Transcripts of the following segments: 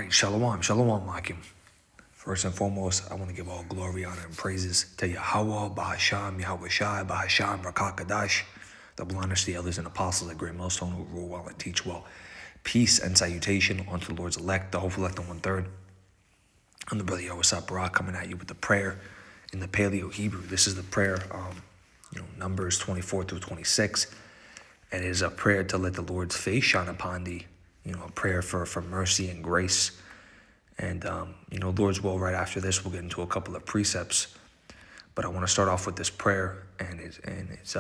right, shalom, shalom, Makim. First and foremost, I want to give all glory, honor, and praises to Yahweh, Bahasham, Yahweh Shai, Bahasham, Rakakadash, the blindness, the elders, and apostles, the great millstone who rule well and teach well. Peace and salutation unto the Lord's elect, the hopeful elect and one-third. I'm the brother Yahweh Barak coming at you with the prayer in the Paleo Hebrew. This is the prayer, Numbers 24 through 26. And it is a prayer to let the Lord's face shine upon thee. A prayer for mercy and grace. And, Lord's will, right after this, we'll get into a couple of precepts. But I want to start off with this prayer, and it's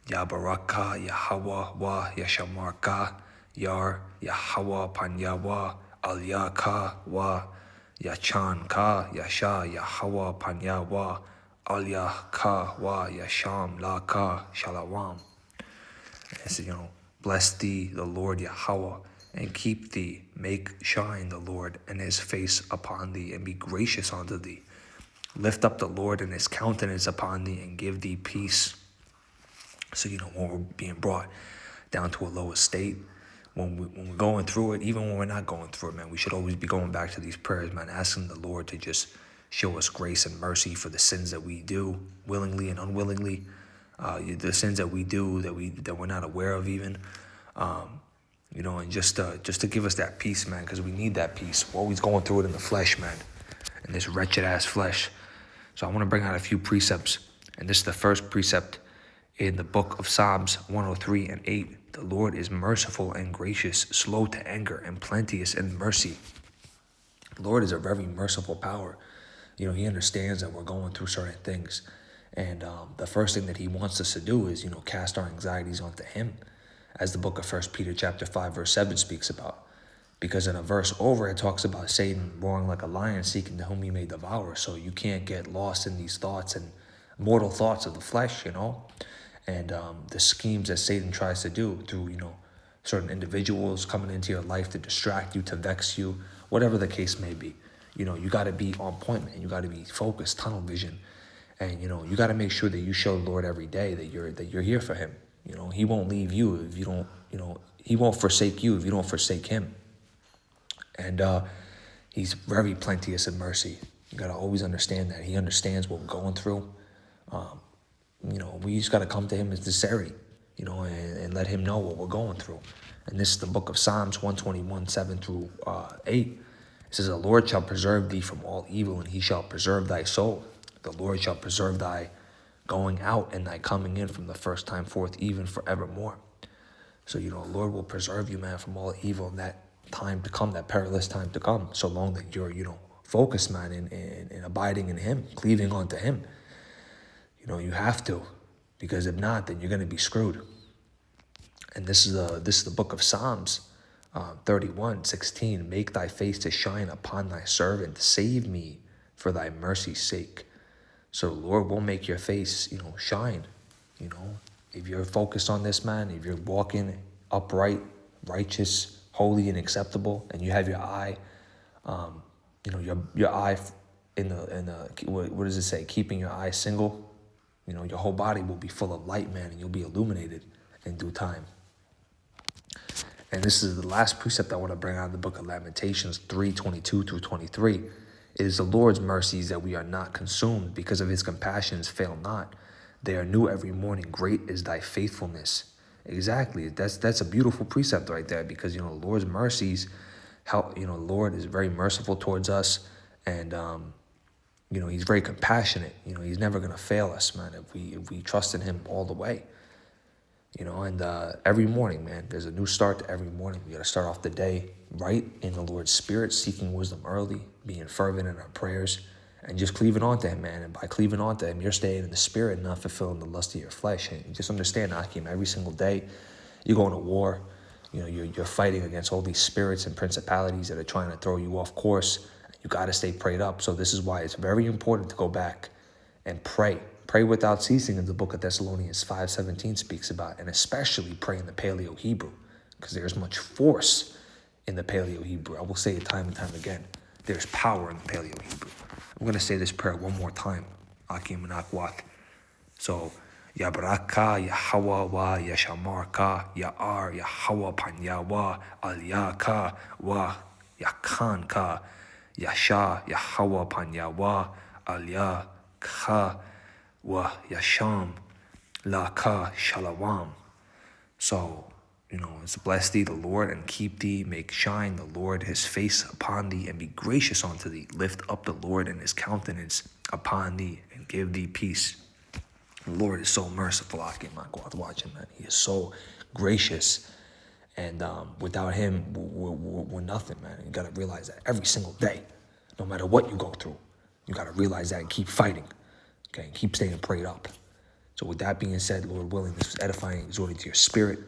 Yabaraka, Yahweh, Wa, Yashamarka, Yar, Yahweh, Panyawa, Alyaka, Wa, Yachan, Ka, Yasha, Yahweh, Panyawa, Alyaka, Wa, Yasham, La, Ka, Shalawam. It says, bless thee, the Lord Yahweh, and keep thee, make shine the Lord and his face upon thee, and be gracious unto thee. Lift up the Lord and his countenance upon thee, and give thee peace. So, when we're being brought down to a low estate, when we're going through it, even when we're not going through it, man, we should always be going back to these prayers, man, asking the Lord to just show us grace and mercy for the sins that we do, willingly and unwillingly, the sins that we do that we're not aware of even. And just to give us that peace, man, because we need that peace. We're always going through it in the flesh, man, in this wretched-ass flesh. So I want to bring out a few precepts, and this is the first precept in the book of Psalms 103 and 8. The Lord is merciful and gracious, slow to anger, and plenteous in mercy. The Lord is a very merciful power. He understands that we're going through certain things, and the first thing that he wants us to do is, cast our anxieties onto him, as the book of 1 Peter chapter 5, verse 7 speaks about. Because in a verse over, it talks about Satan roaring like a lion, seeking to whom he may devour. So you can't get lost in these thoughts and mortal thoughts of the flesh, and the schemes that Satan tries to do through, certain individuals coming into your life to distract you, to vex you, whatever the case may be. You got to be on point, man. You got to be focused, tunnel vision. And, you got to make sure that you show the Lord every day that you're here for him. He won't leave you if you don't, he won't forsake you if you don't forsake him. And he's very plenteous in mercy. You got to always understand that. He understands what we're going through. We just got to come to him in sincerity, and let him know what we're going through. And this is the book of Psalms 121, 7 through 8. It says, the Lord shall preserve thee from all evil, and he shall preserve thy soul. The Lord shall preserve thy going out and thy coming in from the first time forth, even forevermore. So, the Lord will preserve you, man, from all evil in that time to come, that perilous time to come, so long that you're, focused, man, in abiding in him, cleaving onto him. You have to, because if not, then you're going to be screwed. And this is the book of Psalms 31:16. Make thy face to shine upon thy servant, save me for thy mercy's sake. So the Lord will make your face, shine. If you're focused on this, man, if you're walking upright, righteous, holy, and acceptable, and you have your eye, your eye in the what does it say? Keeping your eye single. Your whole body will be full of light, man, and you'll be illuminated in due time. And this is the last precept I want to bring out of the book of Lamentations 3:22 through 23. It is the Lord's mercies that we are not consumed, because of his compassions fail not. They are new every morning. Great is thy faithfulness. Exactly. That's a beautiful precept right there, because, the Lord's mercies help. The Lord is very merciful towards us, and, he's very compassionate. He's never going to fail us, man, if we trust in him all the way. And every morning, man, there's a new start to every morning. We got to start off the day right in the Lord's spirit, seeking wisdom early, being fervent in our prayers, and just cleaving on to him, man. And by cleaving on to him, you're staying in the spirit and not fulfilling the lust of your flesh. And just understand, Akim, every single day you're going to war. You're fighting against all these spirits and principalities that are trying to throw you off course. You got to stay prayed up. So this is why it's very important to go back and pray. Pray without ceasing, in the book of Thessalonians 5:17 speaks about, and especially pray in the Paleo Hebrew, because there's much force in the Paleo Hebrew. I will say it time and time again. There's power in the Paleo Hebrew. I'm going to say this prayer one more time, Akim and Akwat. So, Yabraka, Yahweh, Wa, Yashamarka, Ya'ar, Yahweh, Panyawa, Alyaka, Wa, Yakan Ka, Yasha, Yahweh Pan Yahweh, Aliyah, Ka, Wa, Yasham, La Ka, Shalawam. So, it's bless thee the Lord and keep thee, make shine the Lord his face upon thee and be gracious unto thee. Lift up the Lord and his countenance upon thee and give thee peace. The Lord is so merciful, watch him, man. He is so gracious. And without him, we're nothing, man. You got to realize that every single day, no matter what you go through, you got to realize that and keep fighting, okay? And keep staying prayed up. So with that being said, Lord willing, this was edifying and exhorting to your spirit.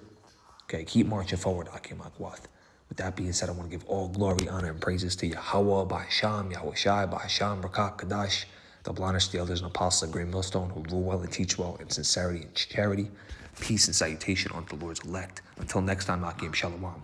Okay, keep marching forward, Akim Akwat. With that being said, I want to give all glory, honor, and praises to Yahweh, Bahasham, Yahweh Shai, Bahasham, Rakak, Kadash, the blindest, the elders, and apostles of Great Millstone, who rule well and teach well in sincerity and charity. Peace and salutation unto the Lord's elect. Until next time, Akim Shalom.